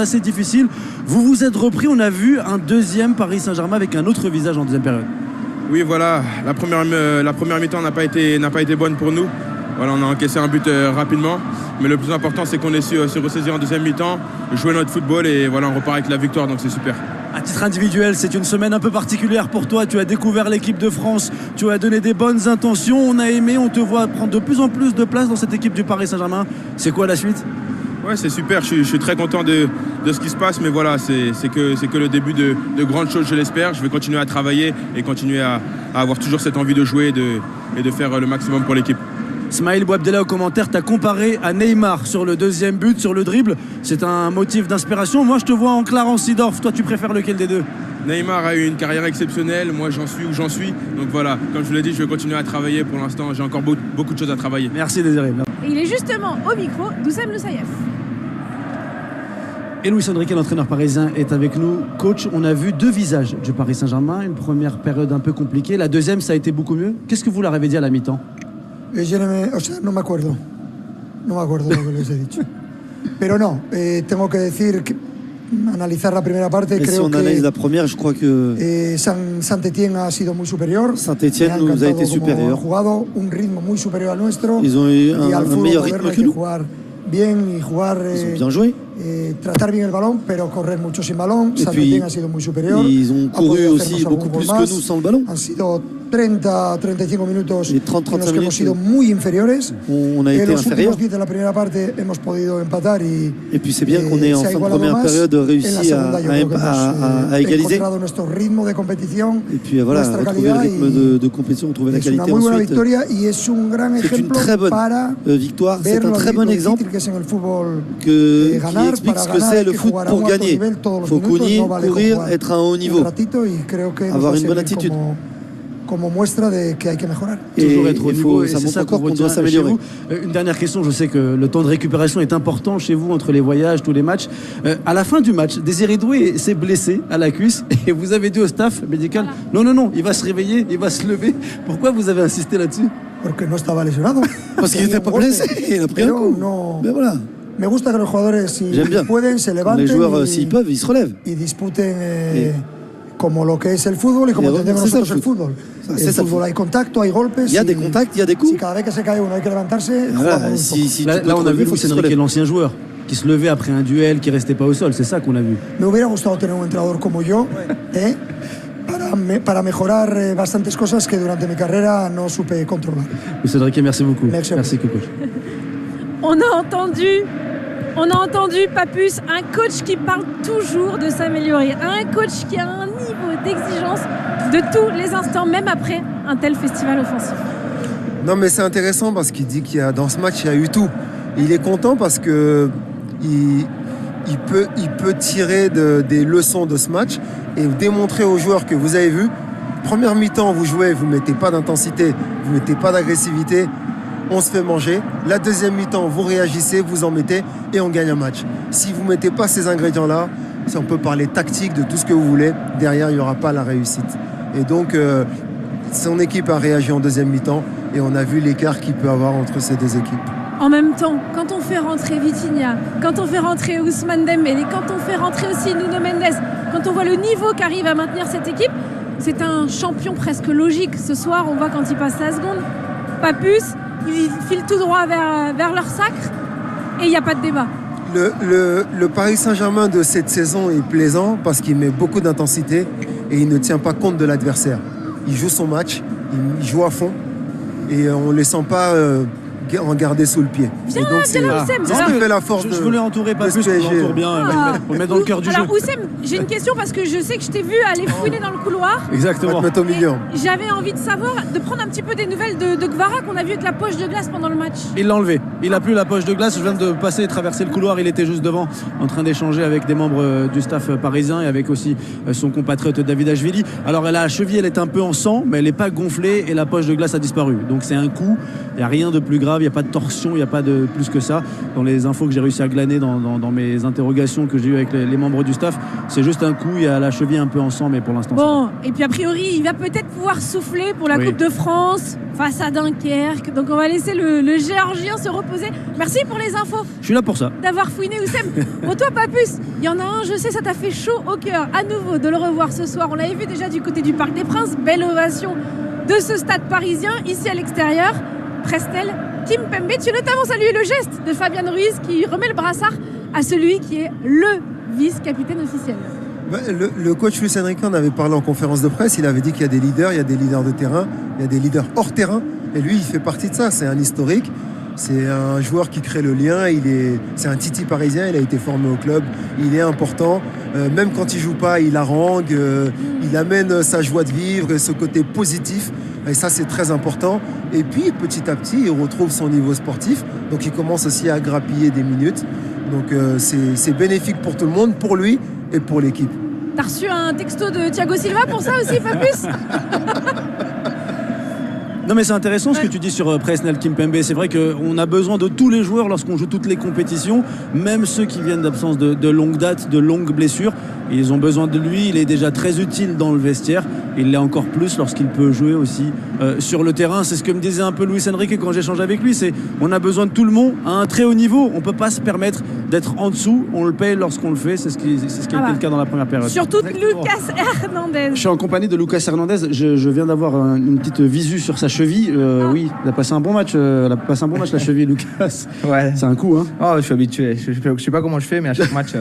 Assez difficile. Vous vous êtes repris, on a vu un deuxième Paris Saint-Germain avec un autre visage en deuxième période. Oui, voilà, la première mi-temps n'a pas été bonne pour nous. Voilà, on a encaissé un but rapidement, mais le plus important c'est qu'on ait su se ressaisir en deuxième mi-temps, jouer notre football et voilà, on repart avec la victoire, donc c'est super. À titre individuel, c'est une semaine un peu particulière pour toi. Tu as découvert l'équipe de France, tu as donné des bonnes intentions, on a aimé, on te voit prendre de plus en plus de place dans cette équipe du Paris Saint-Germain. C'est quoi la suite ? Ouais, c'est super, je suis très content de ce qui se passe, mais voilà, c'est que le début de grandes choses, je l'espère. Je vais continuer à travailler et continuer à avoir toujours cette envie de jouer et de faire le maximum pour l'équipe. Smaïl Bouabdella au commentaire t'a comparé à Neymar sur le deuxième but, sur le dribble. C'est un motif d'inspiration. Moi, je te vois en Clarence Seedorf. Toi, tu préfères lequel des deux ? Neymar a eu une carrière exceptionnelle. Moi, j'en suis où j'en suis. Donc voilà, comme je vous l'ai dit, je vais continuer à travailler. Pour l'instant, j'ai encore beaucoup de choses à travailler. Merci, Désiré. Et il est justement au micro d'Oussem Loussaïef. Et Luis Enrique, l'entraîneur parisien, est avec nous. Coach, on a vu deux visages du Paris Saint-Germain. Une première période un peu compliquée. La deuxième, ça a été beaucoup mieux. Qu'est-ce que vous leur avez dit à la mi-temps ? No me acuerdo lo que les he dicho. Pero no, tengo que decir que analizar la primera parte, et creo si on analyse la première, je crois que Saint-Étienne a sido muy superior. Saint-Étienne nous a été supérieur. Jugado un ritmo muy superior al nuestro. Ils ont eu un meilleur rythme que nous. Bien y jugar, ils ont bien joué. Tratar bien el balón, pero correr mucho sin balón. Saint-Étienne ha sido muy superior. Ils ont couru aussi beaucoup plus que nous sans le ballon. Han sido 30-35 minutos et 30-35 en los que hemos sido muy inferiores. On a été los inférieur. últimos 10 de la primera parte hemos podido empatar et puis c'est bien qu'on ait en fin de première période réussi à égaliser. Et puis voilà, retrouver le rythme de compétition, retrouver la qualité ensuite. C'est une très bonne victoire, c'est un très bon exemple qui explique ce que c'est le foot pour gagner. Il faut courir, être à un haut niveau, avoir une bonne attitude. Et toujours être au niveau, ça montre encore qu'on doit s'améliorer. Une dernière question, je sais que le temps de récupération est important chez vous entre les voyages, tous les matchs. À la fin du match, Désiré Doué s'est blessé à la cuisse et vous avez dit au staff médical non, il va se réveiller, il va se lever. Pourquoi vous avez insisté là-dessus ? Parce qu'il n'était pas blessé, il a pris un coup. Mais voilà. J'aime bien quand les joueurs, s'ils peuvent, ils se relèvent. Como lo que es el fútbol y como entendemos nosotros el fútbol. El fútbol hay contacto, hay golpes. Il y a des contacts, il y a des coups. Si cada vez que se cae uno hay que levantarse, là, on a vu Luis Enrique, l'ancien joueur, qui se levait après un duel, qui restait pas au sol. C'est ça qu'on a vu. Me hubiera gustado tener un entrenador como yo, para mejorar bastantes cosas que durante mi carrera no supe controlar. Luis Enrique, merci beaucoup. Merci coach. On a entendu Papus, un coach qui parle toujours de s'améliorer, un coach qui a un niveau d'exigence de tous les instants, même après un tel festival offensif. Non mais c'est intéressant parce qu'il dit dans ce match, il y a eu tout. Il est content parce que il peut tirer des leçons de ce match et démontrer aux joueurs que vous avez vu, première mi-temps, vous jouez, vous ne mettez pas d'intensité, vous ne mettez pas d'agressivité, on se fait manger. La deuxième mi-temps, vous réagissez, vous en mettez et on gagne un match. Si vous ne mettez pas ces ingrédients-là, si on peut parler tactique, de tout ce que vous voulez, derrière, il n'y aura pas la réussite. Et donc, son équipe a réagi en deuxième mi-temps et on a vu l'écart qu'il peut avoir entre ces deux équipes. En même temps, quand on fait rentrer Vitinha, quand on fait rentrer Ousmane Dembélé, quand on fait rentrer aussi Nuno Mendes, quand on voit le niveau qu'arrive à maintenir cette équipe, c'est un champion presque logique. Ce soir, on voit quand il passe la seconde, Papus, ils filent tout droit vers leur sacre et il n'y a pas de débat. Le Paris Saint-Germain de cette saison est plaisant parce qu'il met beaucoup d'intensité et il ne tient pas compte de l'adversaire. Il joue son match, il joue à fond et on ne les sent pas en garder sous le pied. Viens là, Oussem. Fait la force je voulais entourer pas plus, on l'entoure bien, on le met dans le cœur du jeu. Alors Oussem, j'ai une question parce que je sais que je t'ai vu aller fouiner dans le couloir. Exactement. Mettre au milieu. J'avais envie de savoir, de prendre un petit peu des nouvelles de Kvara qu'on a vu avec la poche de glace pendant le match. Il l'a enlevé. Il n'a plus la poche de glace. Je viens de passer et traverser le couloir. Il était juste devant en train d'échanger avec des membres du staff parisien et avec aussi son compatriote Davidashvili. Alors la cheville, elle est un peu en sang, mais elle n'est pas gonflée et la poche de glace a disparu. Donc c'est un coup. Il n'y a rien de plus grave. Il n'y a pas de torsion. Il n'y a pas de plus que ça. Dans les infos que j'ai réussi à glaner dans mes interrogations que j'ai eues avec les membres du staff, c'est juste un coup. Il y a la cheville un peu en sang, mais pour l'instant. Bon, et puis a priori, il va peut-être pouvoir souffler pour la Coupe de France face à Dunkerque. Donc on va laisser le Géorgien se reposer. poser. Merci pour les infos. Je suis là pour ça. D'avoir fouiné Oussem. Bon, toi, Papus, il y en a un, je sais, ça t'a fait chaud au cœur à nouveau de le revoir ce soir. On l'avait vu déjà du côté du Parc des Princes. Belle ovation de ce stade parisien, ici à l'extérieur. Presnel Kimpembe. Tu as notamment salué le geste de Fabian Ruiz qui remet le brassard à celui qui est le vice-capitaine officiel. Le coach Luis Enrique en avait parlé en conférence de presse. Il avait dit qu'il y a des leaders, il y a des leaders de terrain, il y a des leaders hors terrain. Et lui, il fait partie de ça. C'est un historique. C'est un joueur qui crée le lien. C'est un titi parisien. Il a été formé au club. Il est important. Même quand il joue pas, il harangue. Il amène sa joie de vivre et ce côté positif. Et ça, c'est très important. Et puis, petit à petit, il retrouve son niveau sportif. Donc, il commence aussi à grappiller des minutes. Donc, c'est bénéfique pour tout le monde, pour lui et pour l'équipe. T'as reçu un texto de Thiago Silva pour ça aussi, Fabrice? Non mais c'est intéressant ce que tu dis sur Presnel Kimpembe. C'est vrai qu'on a besoin de tous les joueurs lorsqu'on joue toutes les compétitions, même ceux qui viennent d'absence de longue date, de longues blessures. Ils ont besoin de lui, il est déjà très utile dans le vestiaire. Il l'est encore plus lorsqu'il peut jouer aussi sur le terrain. C'est ce que me disait un peu Luis Enrique quand j'échangeais avec lui. C'est on a besoin de tout le monde à un très haut niveau. On ne peut pas se permettre d'être en dessous. On le paye lorsqu'on le fait. C'est ce qui a été le cas dans la première période. Surtout Lucas Hernandez. Je suis en compagnie de Lucas Hernandez. Je viens d'avoir une petite visu sur sa cheville. Oui, il a passé un bon match. La cheville, Lucas. Ouais. C'est un coup, hein. Oh, je suis habitué. Je sais pas comment je fais, mais à chaque match.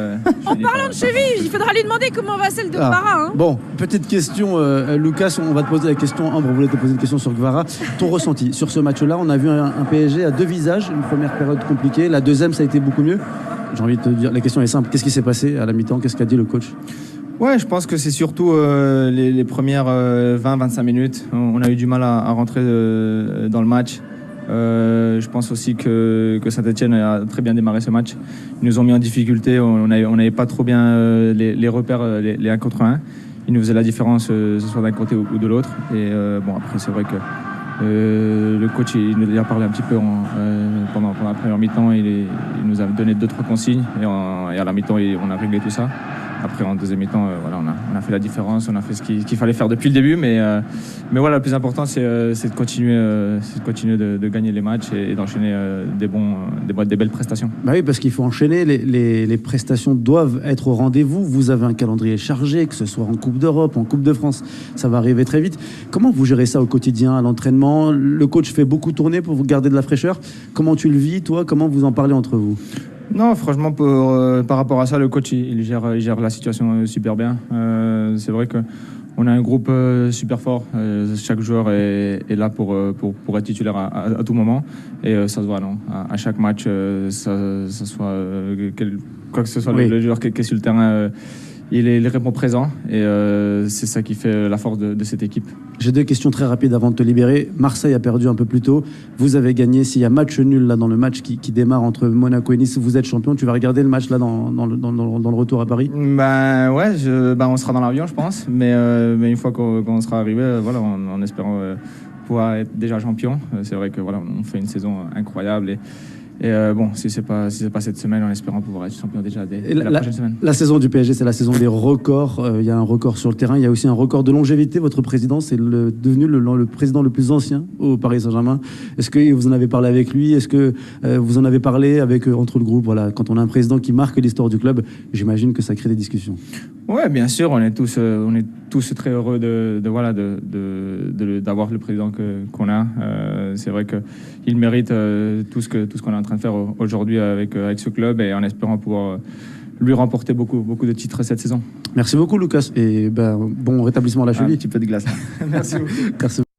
En parlant de cheville, il faudra lui demander comment va celle de Guevara. Hein. Bon, petite question, Lucas. On va te poser la question. Ambre voulait te poser une question sur Guevara. Ton ressenti sur ce match-là? On a vu un PSG à deux visages. Une première période compliquée. La deuxième, ça a été beaucoup mieux. J'ai envie de te dire, la question est simple. Qu'est-ce qui s'est passé à la mi-temps? Qu'est-ce qu'a dit le coach? Ouais, je pense que c'est surtout les premières 20-25 minutes. On a eu du mal à rentrer dans le match. Je pense aussi que Saint-Etienne a très bien démarré ce match. Ils nous ont mis en difficulté. On n'avait pas trop bien les repères, les 1 contre 1. Ils nous faisaient la différence, ce soit d'un côté ou de l'autre. Et bon, après, c'est vrai que le coach, il nous a parlé un petit peu pendant la première mi-temps. Il nous a donné 2-3 consignes. Et à la mi-temps, on a réglé tout ça. Après, en deuxième mi-temps, voilà, on a fait la différence, on a fait ce qu'il fallait faire depuis le début. Mais voilà, le plus important, c'est de continuer, de gagner les matchs et d'enchaîner des belles prestations. Bah oui, parce qu'il faut enchaîner. Les prestations doivent être au rendez-vous. Vous avez un calendrier chargé, que ce soit en Coupe d'Europe, en Coupe de France. Ça va arriver très vite. Comment vous gérez ça au quotidien, à l'entraînement? Le coach fait beaucoup tourner pour vous garder de la fraîcheur. Comment tu le vis, toi? Comment vous en parlez entre vous? Non, franchement, par rapport à ça, le coach, il gère la situation super bien. C'est vrai qu'on a un groupe super fort. Chaque joueur est là pour être titulaire à tout moment. Et ça se voit, non. À chaque match, ça soit quoi que ce soit, oui. Le joueur qui est sur le terrain, il répond présent. Et c'est ça qui fait la force de cette équipe. J'ai deux questions très rapides avant de te libérer. Marseille a perdu un peu plus tôt. Vous avez gagné. S'il y a match nul là dans le match qui démarre entre Monaco et Nice, vous êtes champion. Tu vas regarder le match là dans le retour à Paris? Ben ouais, on sera dans l'avion, je pense. Mais une fois qu'on sera arrivé, voilà, en espérant pouvoir être déjà champion. C'est vrai que voilà, on fait une saison incroyable. Et bon, si c'est pas cette semaine, en espérant pouvoir être champion déjà dès la prochaine semaine. La saison du PSG, c'est la saison des records. Il y a un record sur le terrain. Il y a aussi un record de longévité. Votre président, c'est devenu le président le plus ancien au Paris Saint-Germain. Est-ce que vous en avez parlé avec lui? Est-ce que vous en avez parlé entre le groupe? Voilà, quand on a un président qui marque l'histoire du club, j'imagine que ça crée des discussions. Ouais, bien sûr. On est tous très heureux d'avoir le président qu'on a. C'est vrai qu'il mérite tout ce qu'on est en train de faire aujourd'hui avec ce club et en espérant pouvoir lui remporter beaucoup de titres cette saison. Merci beaucoup, Lucas, et bon rétablissement à la cheville. Un petit peu de glace. Merci beaucoup.